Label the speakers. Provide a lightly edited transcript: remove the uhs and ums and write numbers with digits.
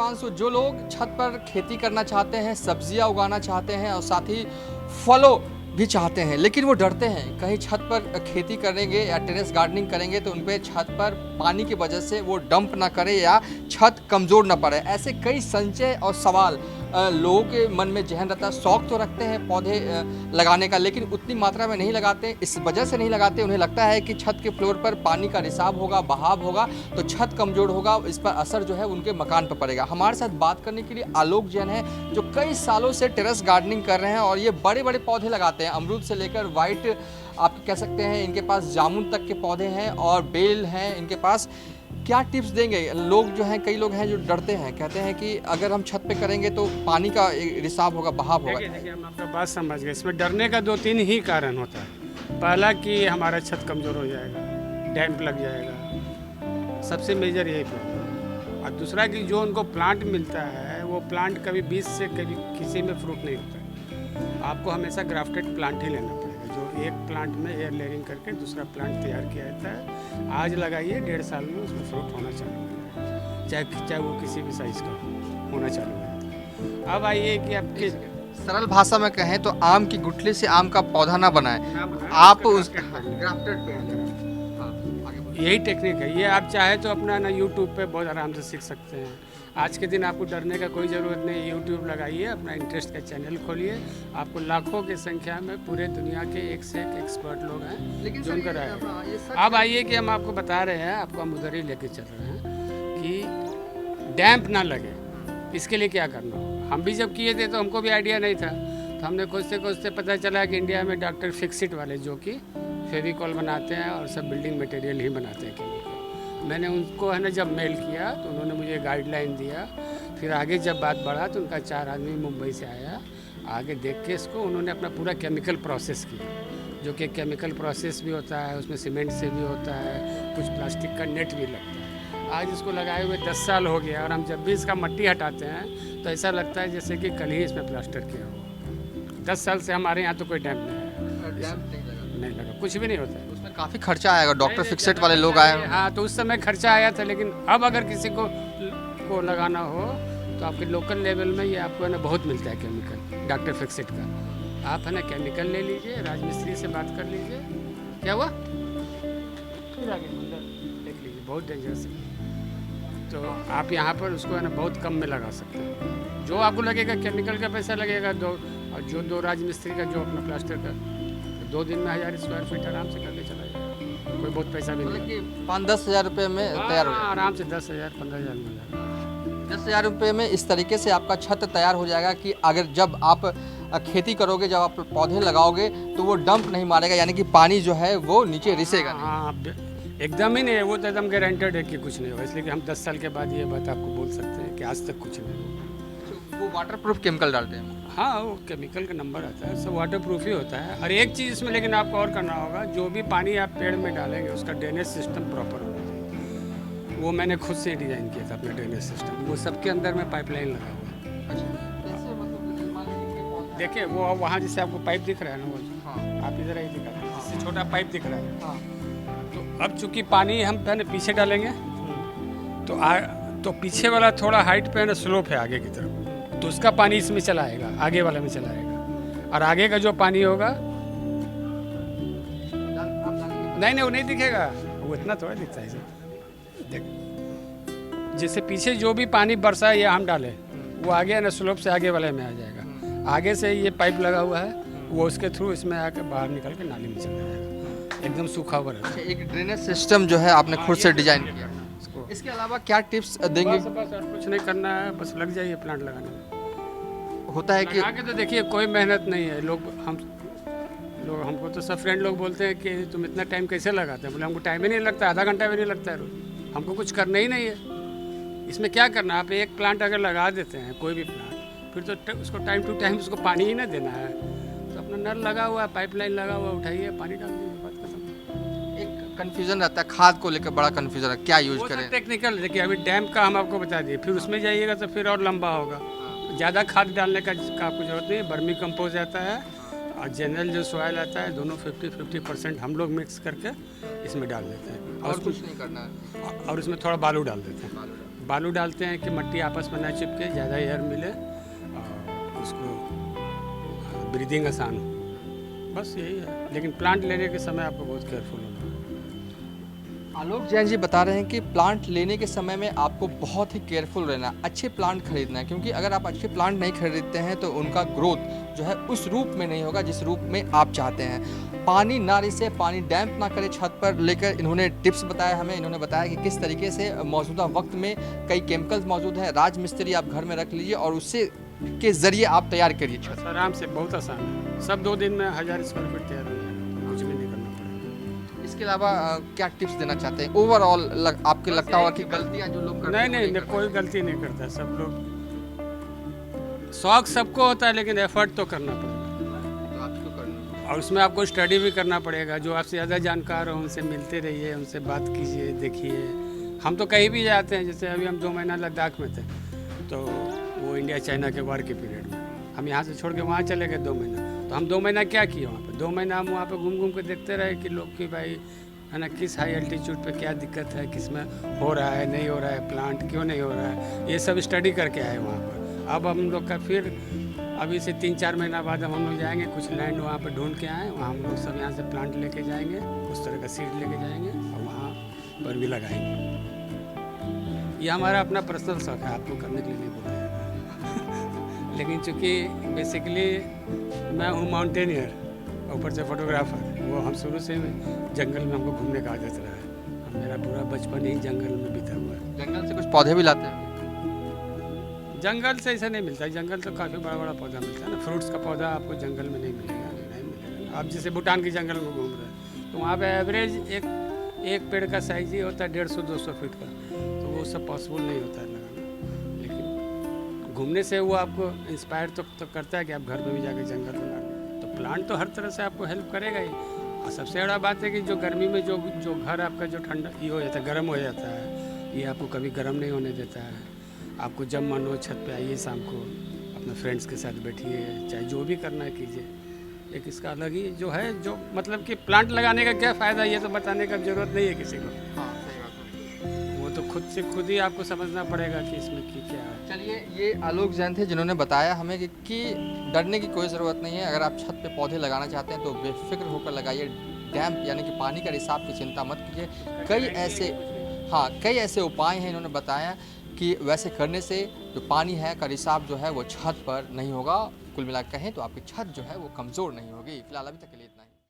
Speaker 1: हिमांशु, जो लोग छत पर खेती करना चाहते हैं, सब्जियां उगाना चाहते हैं और साथ ही फलों भी चाहते हैं, लेकिन वो डरते हैं कहीं छत पर खेती करेंगे या टेरेस गार्डनिंग करेंगे तो उन पे छत पर पानी की वजह से वो डंप ना करे या छत कमज़ोर ना पड़े। ऐसे कई संशय और सवाल लोगों के मन में जहन रहता है। शौक तो रखते हैं पौधे लगाने का, लेकिन उतनी मात्रा में नहीं लगाते। इस वजह से नहीं लगाते, उन्हें लगता है कि छत के फ्लोर पर पानी का रिसाव होगा, बहाव होगा तो छत कमज़ोर होगा, इस पर असर जो है उनके मकान पर पड़ेगा। हमारे साथ बात करने के लिए आलोक जैन है, जो कई सालों से टेरेस गार्डनिंग कर रहे हैं और ये बड़े बड़े पौधे लगाते हैं। अमरूद से लेकर वाइट आप कह सकते हैं, इनके पास जामुन तक के पौधे हैं और बेल हैं इनके पास। क्या टिप्स देंगे? लोग जो हैं, कई लोग हैं जो डरते हैं, कहते हैं कि अगर हम छत पे करेंगे तो पानी का रिसाव होगा, बहाव होगा।
Speaker 2: देखिए हम आपका बात समझ गए। इसमें डरने का 2-3 ही कारण होता है। पहला कि हमारा छत कमज़ोर हो जाएगा, डैम्प लग जाएगा, सबसे मेजर यही प्रॉब्लम। और दूसरा कि जो उनको प्लांट मिलता है वो प्लांट कभी बीज से कभी किसी में फ्रूट नहीं होता है। आपको हमेशा ग्राफ्टेड प्लांट ही लेना पड़ेगा, जो एक प्लांट में एयर लेयरिंग करके दूसरा प्लांट तैयार किया जाता है। आज लगाइए 1.5 साल में उसमें फ्रूट होना चालू हो जाएगा, चाहे वो किसी भी साइज़ का होना चालू हो जाता है। अब आइए कि आपके
Speaker 1: सरल भाषा में कहें तो आम की गुठली से आम का पौधा ना बनाएं, आप उस
Speaker 2: यही टेक्निक है। ये आप चाहे तो अपना ना यूट्यूब पे बहुत आराम से सीख सकते हैं। आज के दिन आपको डरने का कोई ज़रूरत नहीं। यूट्यूब लगाइए, अपना इंटरेस्ट का चैनल खोलिए, आपको लाखों की संख्या में पूरे दुनिया के एक से एक एक्सपर्ट लोग हैं जो उनका राय। अब आइए कि हम आपको बता रहे हैं, आपको हम उधर ही लेके चल रहे हैं कि डैम्प ना लगे। इसके लिए क्या करना होगा? हम भी जब किए थे तो हमको भी आइडिया नहीं था, तो हमने खोजते खोजते पता चला कि इंडिया में डॉक्टर फिक्सिट वाले, जो कि फेविकॉल बनाते हैं और सब बिल्डिंग मटेरियल ही बनाते हैं केमिकल, मैंने उनको है ना जब मेल किया तो उन्होंने मुझे गाइडलाइन दिया। फिर आगे जब बात बढ़ा तो उनका 4 आदमी मुंबई से आया, आगे देख के इसको उन्होंने अपना पूरा केमिकल प्रोसेस किया, जो कि केमिकल प्रोसेस भी होता है, उसमें सीमेंट से भी होता है, कुछ प्लास्टिक का नेट भी लगता है। आज इसको लगाए हुए 10 साल हो गया और हम जब भी इसका मट्टी हटाते हैं तो ऐसा लगता है जैसे कि कल ही इसमें प्लास्टर किया हुआ। 10 साल से हमारे यहाँ तो कोई डैम्प नहीं लगा, कुछ भी नहीं होता है।
Speaker 1: उसमें काफ़ी खर्चा आएगा, डॉक्टर फिक्सेट वाले लोग आए।
Speaker 2: हाँ, तो उस समय खर्चा आया था, लेकिन अब अगर किसी को लगाना हो तो आपके लोकल लेवल में ये आपको है ना बहुत मिलता है केमिकल डॉक्टर फिक्सेट का। आप है ना केमिकल ले लीजिए, राजमिस्त्री से बात कर लीजिए। क्या हुआ? फिर आगे अंदर देख लीजिए, बहुत डेंजरस है। तो आप यहाँ पर उसको है ना बहुत कम में लगा सकते हैं। जो आपको लगेगा केमिकल का पैसा लगेगा और जो 2 राजमिस्त्री का जो अपना प्लास्टर का 2 दिन में 1000 स्क्वायर फीट आराम से करके चला जाएगा। कोई बहुत पैसा भी नहीं,
Speaker 1: 5-10 हज़ार रुपये में तैयार हो जाएगा।
Speaker 2: आराम से 10,000-15,000 में हो जाएगा।
Speaker 1: 10,000 रुपये में इस तरीके से आपका छत तैयार हो जाएगा कि अगर जब आप खेती करोगे, जब आप पौधे लगाओगे तो वो डंप नहीं मारेगा, यानी कि पानी जो है वो नीचे रिसेगा नहीं।
Speaker 2: हाँ, एकदम ही नहीं है, वो तो एकदम गारंटेड है कि कुछ नहीं होगा। इसलिए कि हम 10 साल के बाद ये बात आपको बोल सकते हैं कि आज तक कुछ नहीं होगा।
Speaker 1: वो वाटर प्रूफ केमिकल डालते हैं।
Speaker 2: हाँ, वो केमिकल का नंबर आता है, सब वाटर प्रूफ ही होता है। और एक चीज़ इसमें लेकिन आपको और करना होगा, जो भी पानी आप पेड़ में डालेंगे उसका ड्रेनेज सिस्टम प्रॉपर होना चाहिए। वो मैंने खुद से डिज़ाइन किया था अपना ड्रेनेज सिस्टम, वो सबके अंदर में पाइपलाइन लगा हुआ है। देखिए वो वहाँ जैसे आपको पाइप दिख रहा है ना, वो आप इधर ही दिखा रहे हैं, इससे छोटा पाइप दिख रहा है। तो अब चूँकि पानी हम पहले पीछे डालेंगे तो पीछे वाला थोड़ा हाइट पे है ना स्लोप है आगे की तरफ, तो उसका पानी इसमें चला आएगा, आगे वाला में चला आएगा। और आगे का जो पानी होगा नहीं वो नहीं दिखेगा, वो इतना थोड़ा दिखता है। देख, जैसे पीछे जो भी पानी बरसा है या हम डाले वो आगे ना स्लोप से आगे वाले में आ जाएगा। आगे से ये पाइप लगा हुआ है, वो उसके थ्रू इसमें आकर बाहर निकल के नाली में चला जाएगा, एकदम सूखा हुआ रहता है।
Speaker 1: एक ड्रेनेज सिस्टम जो है आपने खुद से डिजाइन किया। इसके अलावा क्या टिप्स देंगे?
Speaker 2: बस और कुछ नहीं करना है, बस लग जाइए प्लांट लगाने में।
Speaker 1: होता है कि
Speaker 2: आगे तो देखिए कोई मेहनत नहीं है। लोग हमको तो सब फ्रेंड लोग बोलते हैं कि तुम इतना टाइम कैसे लगाते हैं? बोले हमको टाइम ही नहीं लगता, आधा घंटा भी नहीं लगता है रोज, हमको कुछ करना ही नहीं है। इसमें क्या करना, आप एक प्लांट अगर लगा देते हैं कोई भी प्लांट, फिर तो उसको टाइम टू टाइम उसको पानी ही ना देना है। तो अपना नल लगा हुआ है, पाइपलाइन लगा हुआ, उठाइए पानी डाल दीजिए, बात खत्म।
Speaker 1: एक कंफ्यूजन रहता है, खाद को लेकर बड़ा कंफ्यूजन है, क्या यूज करें?
Speaker 2: टेक्निकल देखिए, अभी डैम का हम आपको बता दिए, फिर उसमें जाइएगा तो फिर और लंबा होगा। ज़्यादा खाद डालने का आपको जरूरत नहीं है। बर्मी कंपोज आता है और जनरल जो सॉइल आता है, दोनों 50-50% हम लोग मिक्स करके इसमें डाल देते हैं।
Speaker 1: और कुछ नहीं करना है।
Speaker 2: और इसमें थोड़ा बालू डाल देते हैं, बालू डालते हैं कि मिट्टी आपस में ना चिपके, ज़्यादा एयर मिले और उसको ब्रीदिंग आसान हो, बस यही है। लेकिन प्लांट लेने के समय आपको बहुत केयरफुल होना है।
Speaker 1: आलोक जैन जी बता रहे हैं कि प्लांट लेने के समय में आपको बहुत ही केयरफुल रहना है, अच्छे प्लांट खरीदना है, क्योंकि अगर आप अच्छे प्लांट नहीं खरीदते हैं तो उनका ग्रोथ जो है उस रूप में नहीं होगा जिस रूप में आप चाहते हैं। पानी ना रिसे, पानी डैम्प ना करे छत पर लेकर इन्होंने टिप्स बताया हमें। इन्होंने बताया कि किस तरीके से मौजूदा वक्त में कई केमिकल्स मौजूद हैं, राज मिस्त्री आप घर में रख लीजिए और उससे के ज़रिए आप तैयार करिए छत।
Speaker 2: आराम से, बहुत आसान है, सब 2 दिन में 1000 स्क्वायर फीट तैयार हो जाएगा, कुछ भी नहीं करना पड़ेगा।
Speaker 1: इसके अलावा क्या टिप्स देना चाहते हैं ओवरऑल? आपके लगता होगा कि गलतियां जो लोग करते हैं
Speaker 2: नहीं, कोई गलती नहीं करता, सब लोग, शौक सबको होता है लेकिन एफर्ट तो करना पड़ेगा,
Speaker 1: तो आपको करना।
Speaker 2: और उसमें आपको स्टडी भी करना पड़ेगा। जो आपसे ज़्यादा जानकार हो उनसे मिलते रहिए, उनसे बात कीजिए, देखिए। हम तो कहीं भी जाते हैं, जैसे अभी हम 2 महीना लद्दाख में थे, तो वो इंडिया चाइना के वार के पीरियड में हम यहाँ से छोड़ के वहाँ चले गए 2 महीना। तो हम 2 महीना क्या किए वहाँ पे? 2 महीना हम वहाँ पे घूम के देखते रहे कि लोग की भाई है ना, किस हाई एल्टीट्यूड पे क्या दिक्कत है, किस में हो रहा है, नहीं हो रहा है, प्लांट क्यों नहीं हो रहा है, ये सब स्टडी करके आए वहाँ पर। अब हम लोग का फिर अभी से 3-4 महीना बाद हम लोग जाएंगे, कुछ लैंड वहाँ पर ढूंढ के आए, वहाँ हम लोग सब यहाँ से प्लांट लेके जाएंगे, उस तरह का सीड लेके जाएंगे और वहाँ पर भी लगाएंगे। ये हमारा अपना पर्सनल शौक है, आपको करने के लिए नहीं बोला जाएगा। लेकिन चूँकि बेसिकली मैं हूँ माउंटेनियर, ऊपर से फोटोग्राफर, वो हम शुरू से जंगल में हमको घूमने का आदत रहा है। मेरा पूरा बचपन ही जंगल में बीता हुआ है।
Speaker 1: जंगल से कुछ पौधे भी लाते हैं?
Speaker 2: जंगल से ऐसा नहीं मिलता है, जंगल तो काफ़ी बड़ा बड़ा पौधा मिलता है ना, फ्रूट्स का पौधा आपको जंगल में नहीं मिलेगा, नहीं मिलेगा। आप जैसे भूटान की जंगल में घूम रहे हैं तो वहाँ पे एवरेज एक पेड़ का साइज ही होता है 150-200 फीट का, तो वो सब पॉसिबल नहीं होता है लगाना। लेकिन घूमने से वो आपको इंस्पायर तो करता है कि आप घर में भी जाकर जंगल लगा लें। तो प्लांट तो हर तरह से आपको हेल्प करेगा ही। और सबसे बड़ा बात है कि जो गर्मी में जो घर आपका जो ठंडा ये हो जाता है, गर्म हो जाता है, ये आपको कभी गर्म नहीं होने देता है। आपको जब मन हो छत पे आइए, शाम को अपने फ्रेंड्स के साथ बैठिए, चाहे जो भी करना है कीजिए। एक इसका अलग ही जो है, जो मतलब कि प्लांट लगाने का क्या फ़ायदा, ये तो बताने का ज़रूरत नहीं है किसी को।
Speaker 1: हाँ, सही बात है।
Speaker 2: वो तो खुद ही आपको समझना पड़ेगा कि इसमें क्या है।
Speaker 1: चलिए, ये आलोक जैन थे जिन्होंने बताया हमें कि डरने की कोई ज़रूरत नहीं है। अगर आप छत पे पौधे लगाना चाहते हैं तो बेफिक्र होकर लगाइए। डैम्प यानी कि पानी का रिसाव की चिंता मत कीजिए। कई ऐसे उपाय हैं इन्होंने बताया कि वैसे करने से जो पानी है का रिसाव जो है वो छत पर नहीं होगा। कुल मिलाकर कहें तो आपकी छत जो है वो कमज़ोर नहीं होगी। फिलहाल अभी तक के लिए इतना ही।